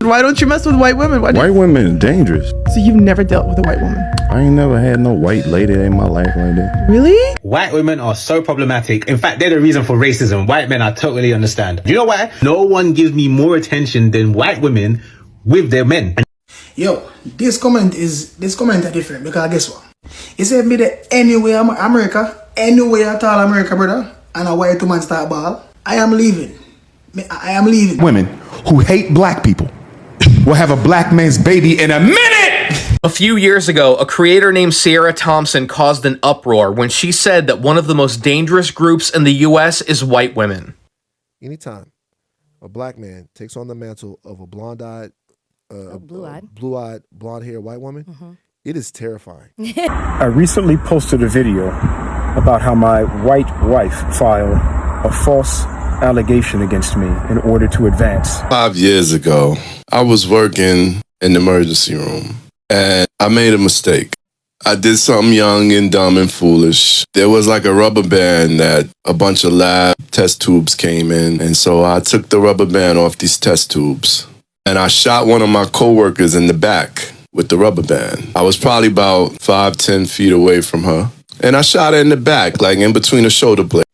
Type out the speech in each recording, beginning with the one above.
Why don't you mess with white women? White women are dangerous. So you've never dealt with a white woman? I ain't never had no white lady in my life like that. Really? White women are so problematic. In fact, they're the reason for racism. White men, I totally understand. You know why? No one gives me more attention than white women with their men. Yo, this comment are different because guess what? It said me that anywhere America, anywhere at all America, brother, and a white woman start ball, I am leaving. I am leaving. Women who hate black people will have a black man's baby in a minute! A few years ago, a creator named Sierra Thompson caused an uproar when she said that one of the most dangerous groups in the US is white women. Anytime a black man takes on the mantle of a blonde-eyed, blue-eyed, blonde-haired white woman, it is terrifying. I recently posted a video about how my white wife filed a false allegation against me in order to advance. 5 years ago, I was working in the emergency room and I made a mistake. I did something young and dumb and foolish. There was like a rubber band that a bunch of lab test tubes came in, and so I took the rubber band off these test tubes and I shot one of my coworkers in the back with the rubber band. I was probably about 5-10 feet away from her, and I shot her in the back, like in between the shoulder blades.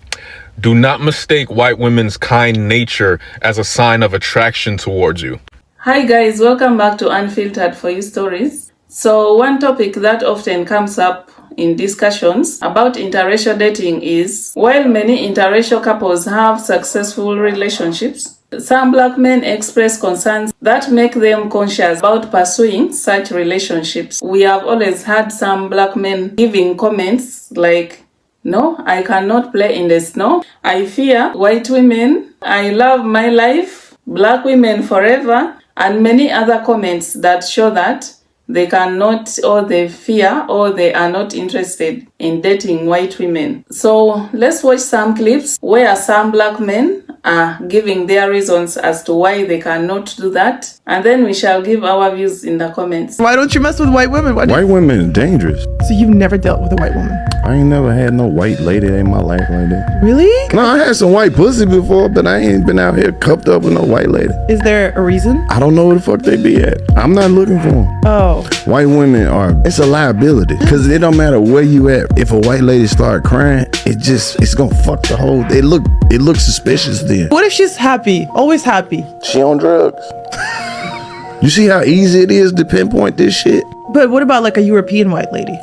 Do not mistake white women's kind nature as a sign of attraction towards you. Hi guys, welcome back to Unfiltered For You Stories. So one topic that often comes up in discussions about interracial dating is, while many interracial couples have successful relationships, some black men express concerns that make them conscious about pursuing such relationships. We have always had some black men giving comments like, "No, I cannot play in the snow. I fear white women. I love my life. Black women forever," and many other comments that show that they cannot, or they fear, or they are not interested in dating white women. So let's watch some clips where some black men are giving their reasons as to why they cannot do that, and then we shall give our views in the comments. Why don't you mess with white women? White women are dangerous. So you've never dealt with a white woman? I ain't never had no white lady in my life like that. Really? No, I had some white pussy before, but I ain't been out here cupped up with no white lady. Is there a reason? I don't know where the fuck they be at. I'm not looking for them. Oh. White women it's a liability. Because it don't matter where you at. If a white lady start crying, it's gonna fuck the whole, it looks suspicious then. What if she's happy? Always happy. She on drugs. You see how easy it is to pinpoint this shit? But what about like a European white lady?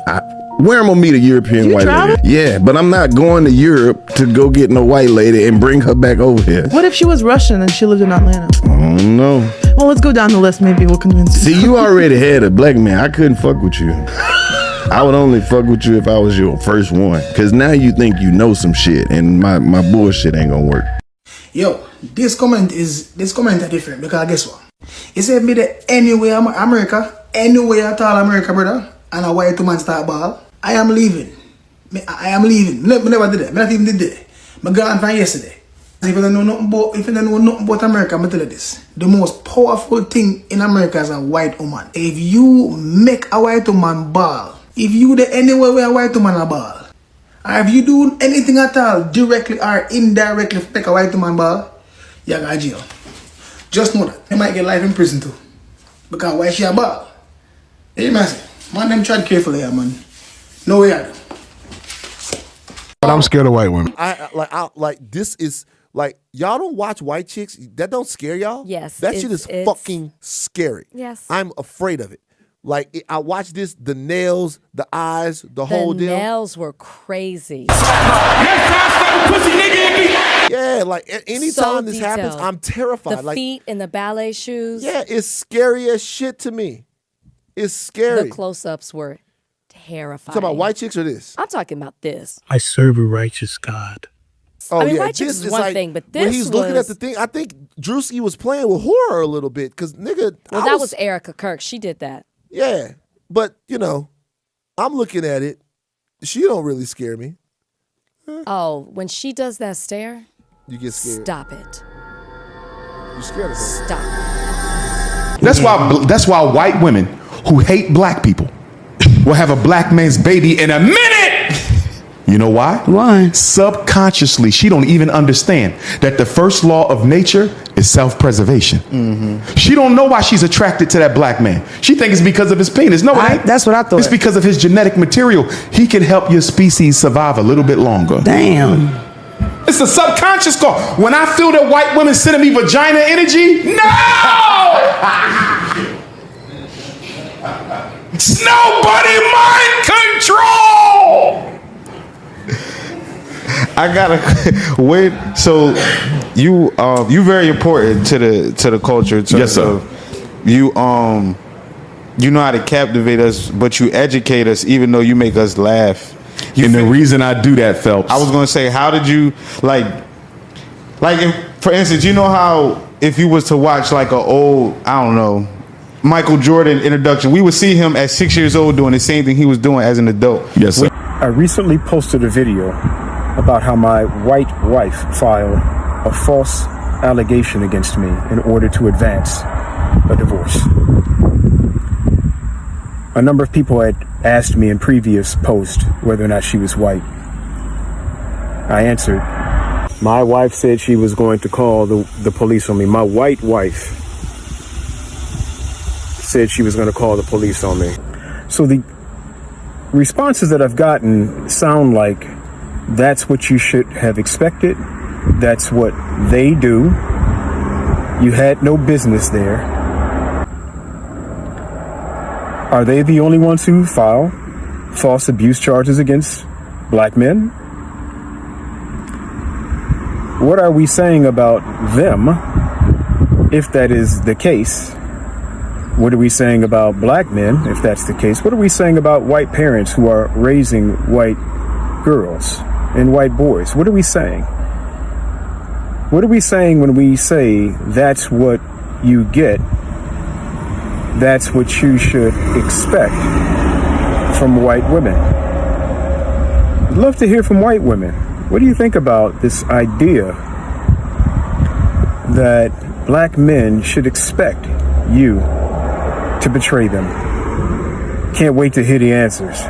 Where I'm gonna meet a European white lady? Yeah, but I'm not going to Europe to go get no white lady and bring her back over here. What if she was Russian and she lived in Atlanta? I don't know. Well, let's go down the list. Maybe we'll convince you. See, you already had a black man. I couldn't fuck with you. I would only fuck with you if I was your first one. Cause now you think you know some shit, and my bullshit ain't gonna work. Yo, this comment are different because guess what? It said me that anywhere America, anywhere at all America, brother, and a white woman start ball, I am leaving. I am leaving. Me never did that. Me not even did that. Me gone from yesterday. If you don't know nothing about America, I'm tell you this. The most powerful thing in America is a white woman. If you make a white woman ball, if you do anywhere where a white woman a ball, or if you do anything at all, directly or indirectly to make a white woman ball, you go to jail. Just know that. You might get life in prison too. Because why she a ball? Hey man, man them tread carefully here, man. No way I do. But I'm scared of white women. This is like, y'all don't watch white chicks. That don't scare y'all. Yes, that shit is fucking scary. Yes, I'm afraid of it. Like I watched this, the nails, the eyes, the whole deal. The nails were crazy. Yeah, like anytime this happens, I'm terrified. The feet in the ballet shoes. Yeah, it's scary as shit to me. It's scary. The close-ups were terrifying. You talking about white chicks or this? I'm talking about this. I serve a righteous God. Oh, I mean, yeah, white chicks is one thing, but this when he's looking at the thing, I think Drewski was playing with horror a little bit because nigga. Well, that was Erica Kirk. She did that. Yeah, but you know, I'm looking at it. She don't really scare me. Oh, when she does that stare, you get scared. Stop it. You scared of her. Stop. That's why white women who hate black people will have a black man's baby in a minute. You know why? Why? Subconsciously, she don't even understand that the first law of nature is self-preservation. She don't know why she's attracted to that black man. She thinks it's because of his penis. No, it ain't. That's what I thought. It's because of his genetic material. He can help your species survive a little bit longer. Damn. It's a subconscious call. When I feel that white women sending me vagina energy, no! It's nobody mind control! I gotta wait. So you very important to the culture. Yes, sir. You you know how to captivate us, but you educate us, even though you make us laugh. And the reason I do that, Phelps. I was gonna say, how did you like if, for instance, you know how if you was to watch like a old, I don't know, Michael Jordan introduction, we would see him at 6 years old doing the same thing he was doing as an adult. Yes, sir. I recently posted a video about how my white wife filed a false allegation against me in order to advance a divorce. A number of people had asked me in previous posts whether or not she was white. I answered. My wife said she was going to call the police on me. My white wife said she was going to call the police on me. So the responses that I've gotten sound like that's what you should have expected. That's what they do. You had no business there. Are they the only ones who file false abuse charges against black men? What are we saying about them if that is the case? What are we saying about black men if that's the case? What are we saying about white parents who are raising white girls and white boys? What are we saying? What are we saying when we say that's what you get? That's what you should expect from white women. I'd love to hear from white women. What do you think about this idea that black men should expect you to betray them? Can't wait to hear the answers.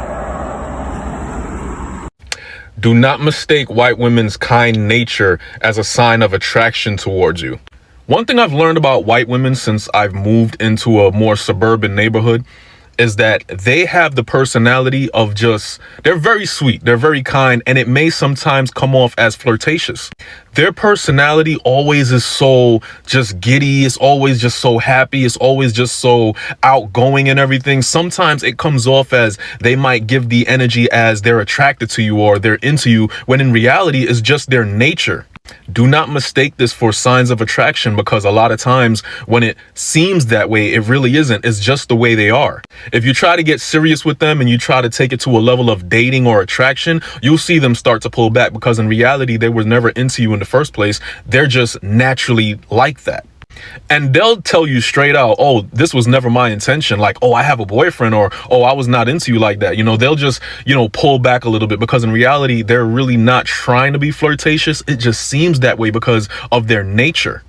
Do not mistake white women's kind nature as a sign of attraction towards you. One thing I've learned about white women since I've moved into a more suburban neighborhood is that they have the personality of they're very sweet, they're very kind, and it may sometimes come off as flirtatious. Their personality always is so just giddy, it's always just so happy, it's always just so outgoing and everything. Sometimes it comes off as they might give the energy as they're attracted to you or they're into you, when in reality it's just their nature. Do not mistake this for signs of attraction, because a lot of times when it seems that way, it really isn't. It's just the way they are. If you try to get serious with them and you try to take it to a level of dating or attraction, you'll see them start to pull back, because in reality, they were never into you in the first place. They're just naturally like that. And they'll tell you straight out, oh, this was never my intention. Like, oh, I have a boyfriend, or, oh, I was not into you like that. They'll just, pull back a little bit, because in reality, they're really not trying to be flirtatious. It just seems that way because of their nature.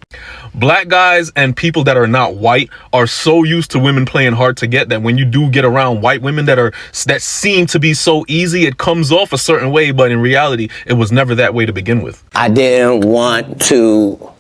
Black guys and people that are not white are so used to women playing hard to get that when you do get around white women that seem to be so easy, it comes off a certain way. But in reality, it was never that way to begin with. I didn't want to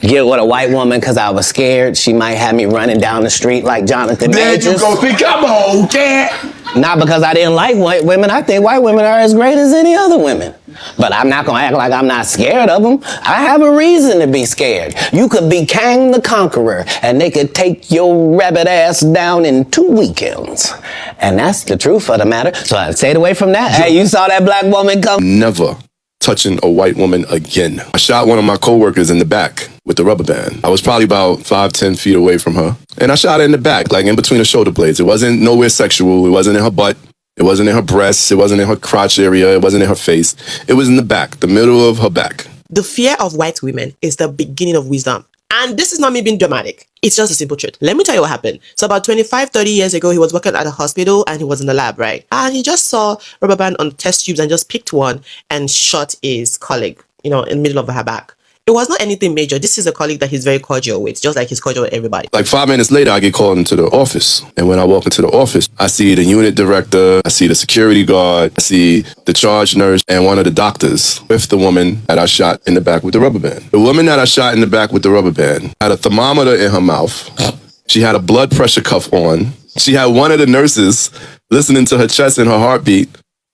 get with a white woman because I was scared she might have me running down the street like Jonathan Majors. There you go. Come on, cat. Not because I didn't like white women. I think white women are as great as any other women. But I'm not going to act like I'm not scared of them. I have a reason to be scared. You could be Kang the Conqueror, and they could take your rabbit ass down in 2 weekends. And that's the truth of the matter. So I stayed away from that. Hey, you saw that black woman come? Never touching a white woman again. I shot one of my coworkers in the back with the rubber band. I was probably about 5-10 feet away from her. And I shot her in the back, like in between the shoulder blades. It wasn't nowhere sexual. It wasn't in her butt. It wasn't in her breasts. It wasn't in her crotch area. It wasn't in her face. It was in the back, the middle of her back. The fear of white women is the beginning of wisdom. And this is not me being dramatic. It's just a simple truth. Let me tell you what happened. So about 25, 30 years ago, he was working at a hospital and he was in the lab, right? And he just saw rubber band on test tubes and just picked one and shot his colleague, in the middle of her back. It was not anything major. This is a colleague that he's very cordial with, just like he's cordial with everybody. Like 5 minutes later, I get called into the office. And when I walk into the office, I see the unit director, I see the security guard, I see the charge nurse, and one of the doctors with the woman that I shot in the back with the rubber band. The woman that I shot in the back with the rubber band had a thermometer in her mouth. She had a blood pressure cuff on. She had one of the nurses listening to her chest and her heartbeat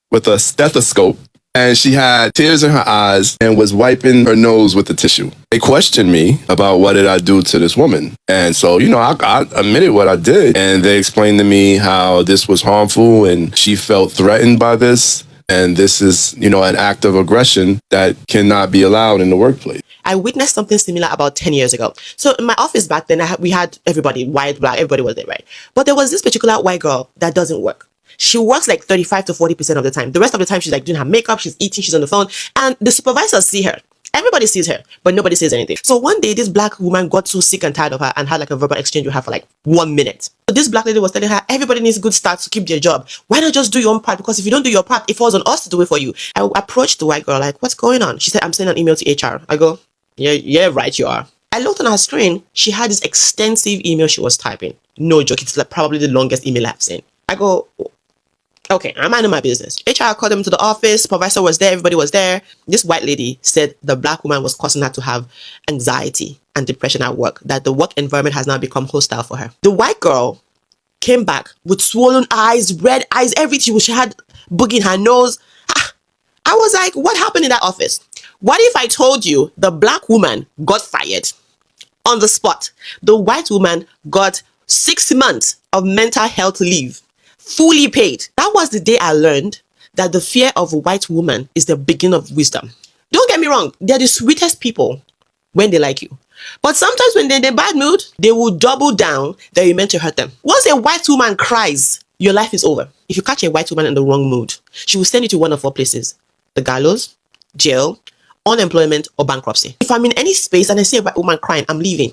with a stethoscope. And she had tears in her eyes and was wiping her nose with the tissue. They questioned me about what did I do to this woman. And so, I admitted what I did. And they explained to me how this was harmful and she felt threatened by this. And this is, an act of aggression that cannot be allowed in the workplace. I witnessed something similar about 10 years ago. So in my office back then, we had everybody, white, black, everybody was there, right? But there was this particular white girl that doesn't work. She works like 35 to 40% of the time. The rest of the time, she's like doing her makeup, she's eating, she's on the phone, and the supervisors see her. Everybody sees her, but nobody says anything. So one day, this black woman got so sick and tired of her and had like a verbal exchange with her for like 1 minute. So this black lady was telling her, everybody needs good starts to keep their job. Why not just do your own part? Because if you don't do your part, it falls on us to do it for you. I approached the white girl like, what's going on? She said, I'm sending an email to HR. I go, yeah, right, you are. I looked on her screen. She had this extensive email she was typing. No joke, it's like probably the longest email I've seen. I go, okay, I'm minding my business. HR called them to the office. Supervisor was there. Everybody was there. This white lady said the black woman was causing her to have anxiety and depression at work, that the work environment has now become hostile for her. The white girl came back with swollen eyes, red eyes, everything. She had boogie in her nose. I was like, what happened in that office? What if I told you the black woman got fired on the spot? The white woman got 6 months of mental health leave, fully paid. That was the day I learned that the fear of a white woman is the beginning of wisdom. Don't get me wrong, they're the sweetest people when they like you. But sometimes when they're in a bad mood, they will double down that you meant to hurt them. Once a white woman cries, your life is over. If you catch a white woman in the wrong mood, she will send you to one of 4 places: the gallows, jail, unemployment, or bankruptcy. If I'm in any space and I see a white woman crying, I'm leaving.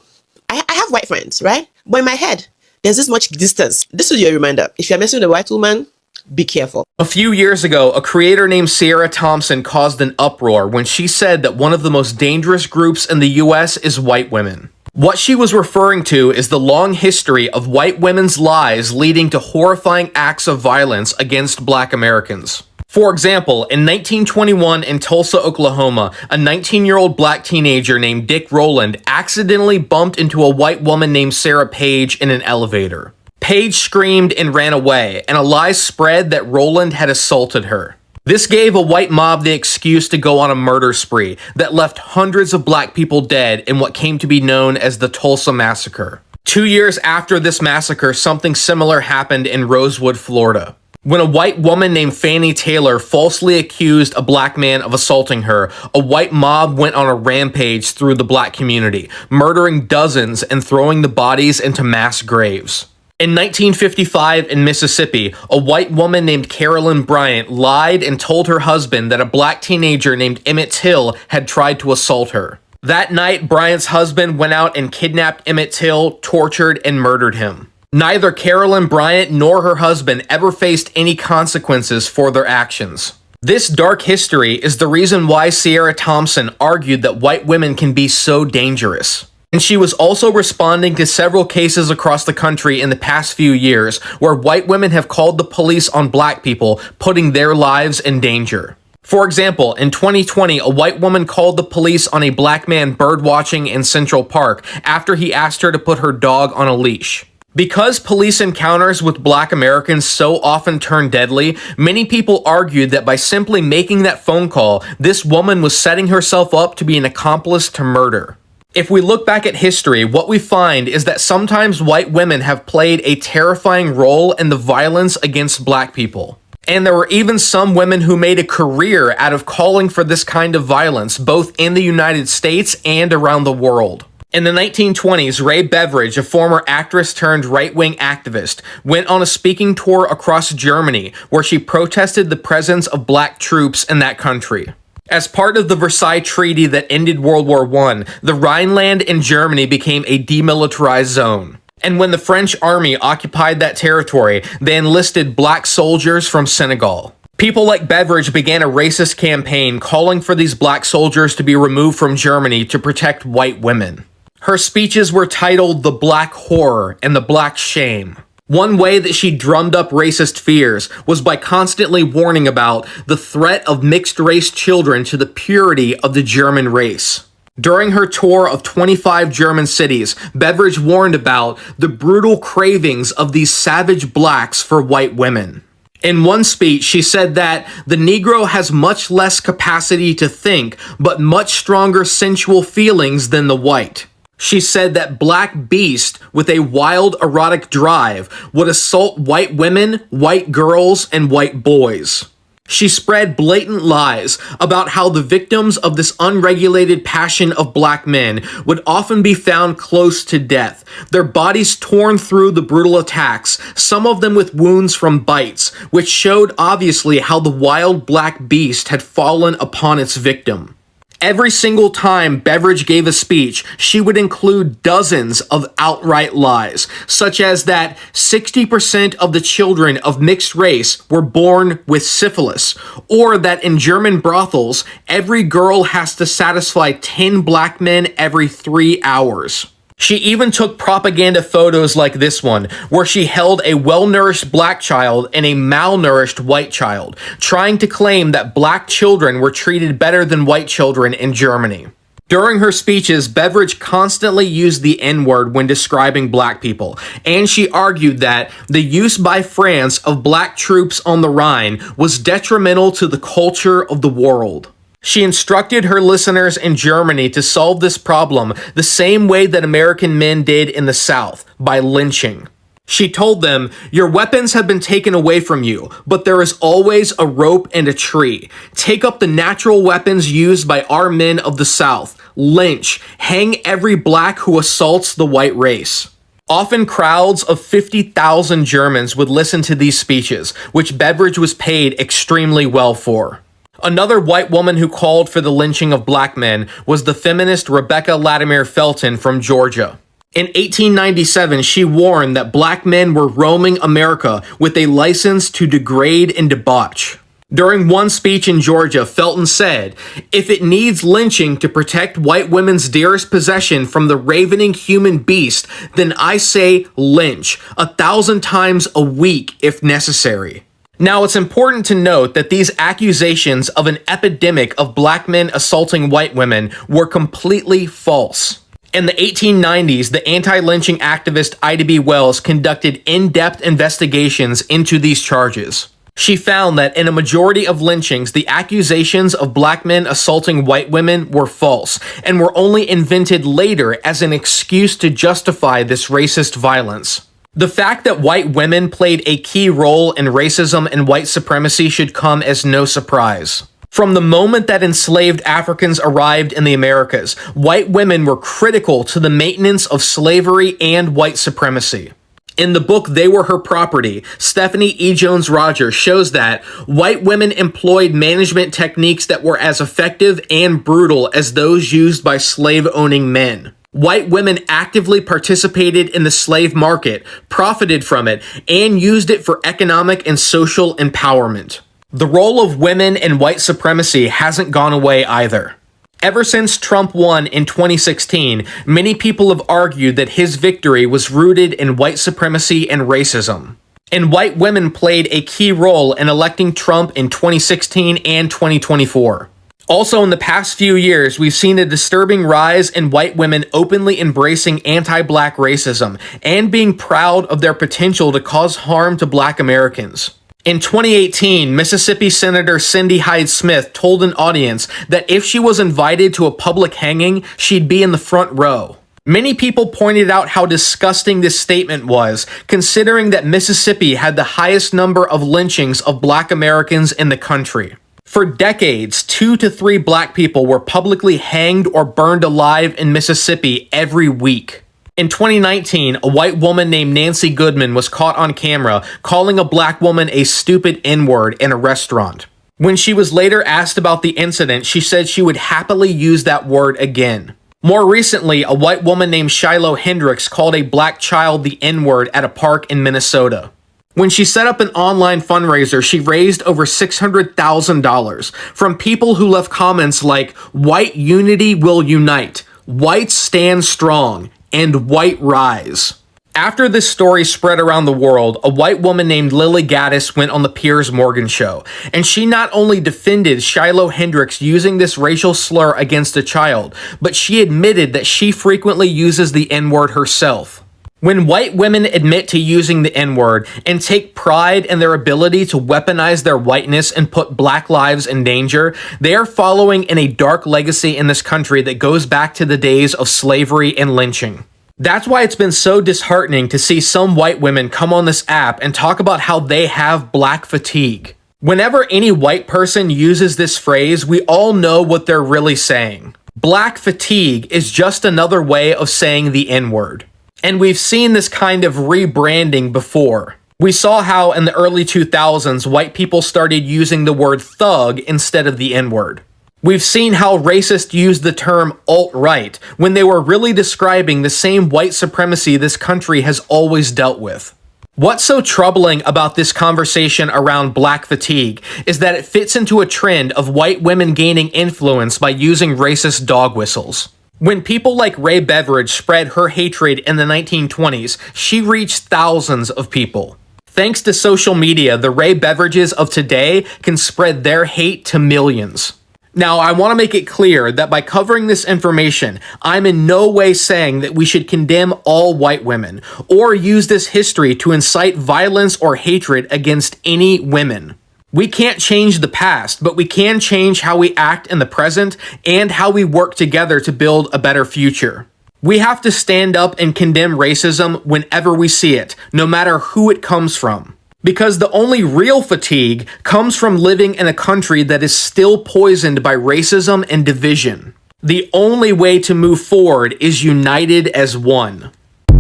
I have white friends, right? But in my head, there's this much distance. This is your reminder. If you're messing with a white woman, be careful. A few years ago, a creator named Sierra Thompson caused an uproar when she said that one of the most dangerous groups in the US is white women. What she was referring to is the long history of white women's lies leading to horrifying acts of violence against Black Americans. For example, in 1921 in Tulsa, Oklahoma, a 19-year-old black teenager named Dick Rowland accidentally bumped into a white woman named Sarah Page in an elevator. Page screamed and ran away, and a lie spread that Rowland had assaulted her. This gave a white mob the excuse to go on a murder spree that left hundreds of black people dead in what came to be known as the Tulsa Massacre. 2 years after this massacre, something similar happened in Rosewood, Florida. When a white woman named Fannie Taylor falsely accused a black man of assaulting her, a white mob went on a rampage through the black community, murdering dozens and throwing the bodies into mass graves. In 1955 in Mississippi, a white woman named Carolyn Bryant lied and told her husband that a black teenager named Emmett Till had tried to assault her. That night, Bryant's husband went out and kidnapped Emmett Till, tortured, and murdered him. Neither Carolyn Bryant nor her husband ever faced any consequences for their actions. This dark history is the reason why Sierra Thompson argued that white women can be so dangerous. And she was also responding to several cases across the country in the past few years where white women have called the police on black people, putting their lives in danger. For example, in 2020, a white woman called the police on a black man birdwatching in Central Park after he asked her to put her dog on a leash. Because police encounters with Black Americans so often turn deadly, many people argued that by simply making that phone call, this woman was setting herself up to be an accomplice to murder. If we look back at history, what we find is that sometimes white women have played a terrifying role in the violence against black people. And there were even some women who made a career out of calling for this kind of violence, both in the United States and around the world. In the 1920s, Ray Beveridge, a former actress turned right-wing activist, went on a speaking tour across Germany where she protested the presence of black troops in that country. As part of the Versailles Treaty that ended World War I, the Rhineland in Germany became a demilitarized zone. And when the French army occupied that territory, they enlisted black soldiers from Senegal. People like Beveridge began a racist campaign calling for these black soldiers to be removed from Germany to protect white women. Her speeches were titled The Black Horror and The Black Shame. One way that she drummed up racist fears was by constantly warning about the threat of mixed-race children to the purity of the German race. During her tour of 25 German cities, Beveridge warned about the brutal cravings of these savage blacks for white women. In one speech, she said that the Negro has much less capacity to think, but much stronger sensual feelings than the white. She said that black beast with a wild erotic drive would assault white women, white girls, and white boys. She spread blatant lies about how the victims of this unregulated passion of black men would often be found close to death, their bodies torn through the brutal attacks, some of them with wounds from bites, which showed obviously how the wild black beast had fallen upon its victim. Every single time Beveridge gave a speech, she would include dozens of outright lies, such as that 60% of the children of mixed race were born with syphilis, or that in German brothels, every girl has to satisfy 10 black men every 3 hours. She even took propaganda photos like this one, where she held a well-nourished black child and a malnourished white child, trying to claim that black children were treated better than white children in Germany. During her speeches, Beveridge constantly used the N-word when describing black people, and she argued that the use by France of black troops on the Rhine was detrimental to the culture of the world. She instructed her listeners in Germany to solve this problem the same way that American men did in the South, by lynching. She told them, "Your weapons have been taken away from you, but there is always a rope and a tree. Take up the natural weapons used by our men of the South. Lynch. Hang every black who assaults the white race." Often crowds of 50,000 Germans would listen to these speeches, which Beveridge was paid extremely well for. Another white woman who called for the lynching of black men was the feminist Rebecca Latimer Felton from Georgia. In 1897, she warned that black men were roaming America with a license to degrade and debauch. During one speech in Georgia, Felton said, "If it needs lynching to protect white women's dearest possession from the ravening human beast, then I say lynch, 1,000 times a week if necessary." Now, it's important to note that these accusations of an epidemic of black men assaulting white women were completely false. In the 1890s, the anti-lynching activist Ida B. Wells conducted in-depth investigations into these charges. She found that in a majority of lynchings, the accusations of black men assaulting white women were false and were only invented later as an excuse to justify this racist violence. The fact that white women played a key role in racism and white supremacy should come as no surprise. From the moment that enslaved Africans arrived in the Americas, white women were critical to the maintenance of slavery and white supremacy. In the book They Were Her Property, Stephanie E. Jones Rogers shows that white women employed management techniques that were as effective and brutal as those used by slave-owning men. White women actively participated in the slave market, profited from it, and used it for economic and social empowerment. The role of women in white supremacy hasn't gone away either. Ever since Trump won in 2016, many people have argued that his victory was rooted in white supremacy and racism. And white women played a key role in electing Trump in 2016 and 2024. Also, in the past few years, we've seen a disturbing rise in white women openly embracing anti-black racism and being proud of their potential to cause harm to black Americans. In 2018, Mississippi Senator Cindy Hyde-Smith told an audience that if she was invited to a public hanging, she'd be in the front row. Many people pointed out how disgusting this statement was, considering that Mississippi had the highest number of lynchings of black Americans in the country. For decades, 2 to 3 black people were publicly hanged or burned alive in Mississippi every week. In 2019, a white woman named Nancy Goodman was caught on camera calling a black woman a stupid N-word in a restaurant. When she was later asked about the incident, she said she would happily use that word again. More recently, a white woman named Shiloh Hendricks called a black child the N-word at a park in Minnesota. When she set up an online fundraiser, she raised over $600,000 from people who left comments like, "White unity will unite," "Whites stand strong," and "White rise." After this story spread around the world, a white woman named Lily Gaddis went on the Piers Morgan show, and she not only defended Shiloh Hendricks using this racial slur against a child, but she admitted that she frequently uses the N-word herself. When white women admit to using the N-word and take pride in their ability to weaponize their whiteness and put black lives in danger, they are following in a dark legacy in this country that goes back to the days of slavery and lynching. That's why it's been so disheartening to see some white women come on this app and talk about how they have black fatigue. Whenever any white person uses this phrase, we all know what they're really saying. Black fatigue is just another way of saying the N-word. And we've seen this kind of rebranding before. We saw how in the early 2000s, white people started using the word thug instead of the N-word. We've seen how racists used the term alt-right when they were really describing the same white supremacy this country has always dealt with. What's so troubling about this conversation around black fatigue is that it fits into a trend of white women gaining influence by using racist dog whistles. When people like Ray Beveridge spread her hatred in the 1920s, she reached thousands of people. Thanks to social media, the Ray Beveridges of today can spread their hate to millions. Now, I want to make it clear that by covering this information, I'm in no way saying that we should condemn all white women or use this history to incite violence or hatred against any women. We can't change the past, but we can change how we act in the present and how we work together to build a better future. We have to stand up and condemn racism whenever we see it, no matter who it comes from. Because the only real fatigue comes from living in a country that is still poisoned by racism and division. The only way to move forward is united as one.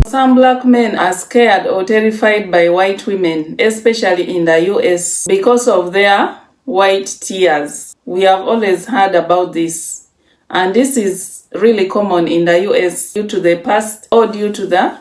Some black men are scared or terrified by white women, especially in the US, because of their white tears. We have always heard about this. And this is really common in the US due to the past or due to the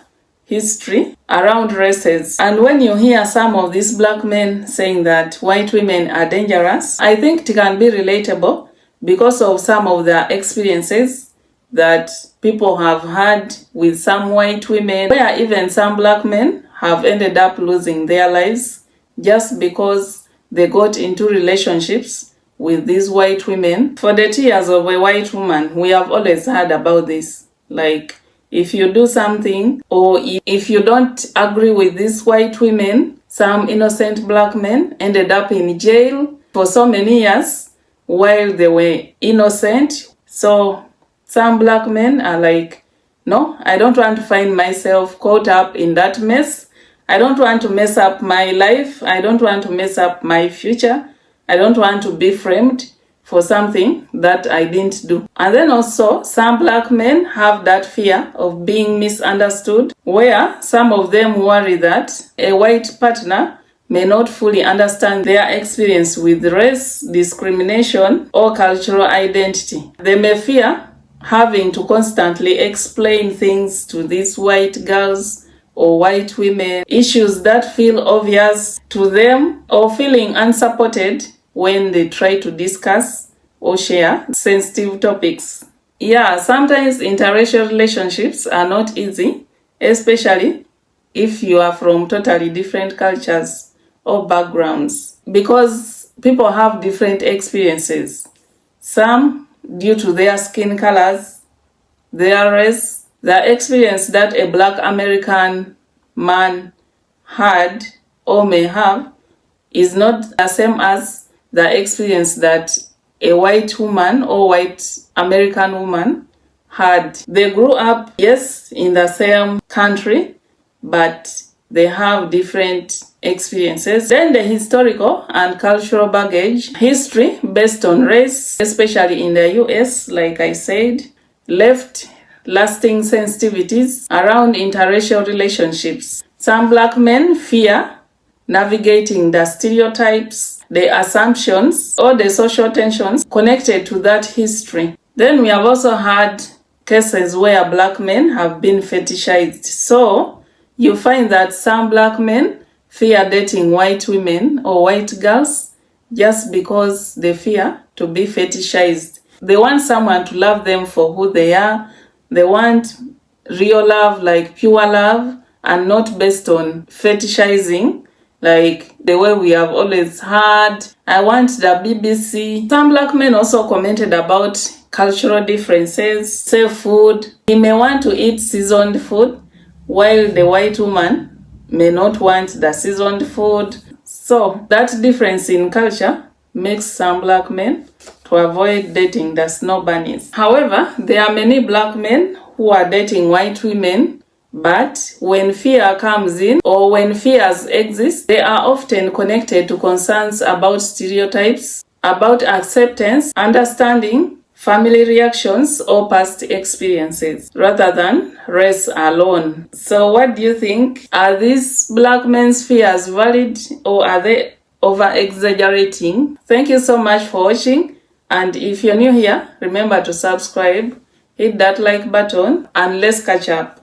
history around races. And when you hear some of these black men saying that white women are dangerous, I think it can be relatable because of some of the experiences that people have had with some white women, where even some black men have ended up losing their lives just because they got into relationships with these white women. For the tears of a white woman, we have always heard about this. Like, if you do something, or if you don't agree with these white women, some innocent black men ended up in jail for so many years while they were innocent. So some black men are like, no, I don't want to find myself caught up in that mess. I don't want to mess up my life. I don't want to mess up my future. I don't want to be framed for something that I didn't do. And then also, some black men have that fear of being misunderstood, where some of them worry that a white partner may not fully understand their experience with race, discrimination, or cultural identity. They may fear having to constantly explain things to these white girls or white women, issues that feel obvious to them, or feeling unsupported when they try to discuss or share sensitive topics. Yeah, sometimes interracial relationships are not easy, especially if you are from totally different cultures or backgrounds, because people have different experiences. Some due to their skin colors, their race, the experience that a black American man had or may have is not the same as the experience that a white woman or white American woman had. They grew up, yes, in the same country, but they have different experiences. Then the historical and cultural baggage, history based on race, especially in the US, like I said, left lasting sensitivities around interracial relationships. Some black men fear navigating the stereotypes, the assumptions, or the social tensions connected to that history. Then we have also had cases where black men have been fetishized. So you find that some black men fear dating white women or white girls just because they fear to be fetishized. They want someone to love them for who they are. They want real love, like pure love, and not based on fetishizing, like the way we have always had. I want the BBC. Some black men also commented about cultural differences, safe food. He may want to eat seasoned food, while the white woman may not want the seasoned food. So that difference in culture makes some black men to avoid dating the snow bunnies. However, there are many black men who are dating white women, but when fear comes in or when fears exist, they are often connected to concerns about stereotypes, about acceptance, understanding, family reactions, or past experiences, rather than race alone. So what do you think? Are these black men's fears valid, or are they over-exaggerating? Thank you so much for watching, and if you're new here, remember to subscribe, hit that like button, and let's catch up.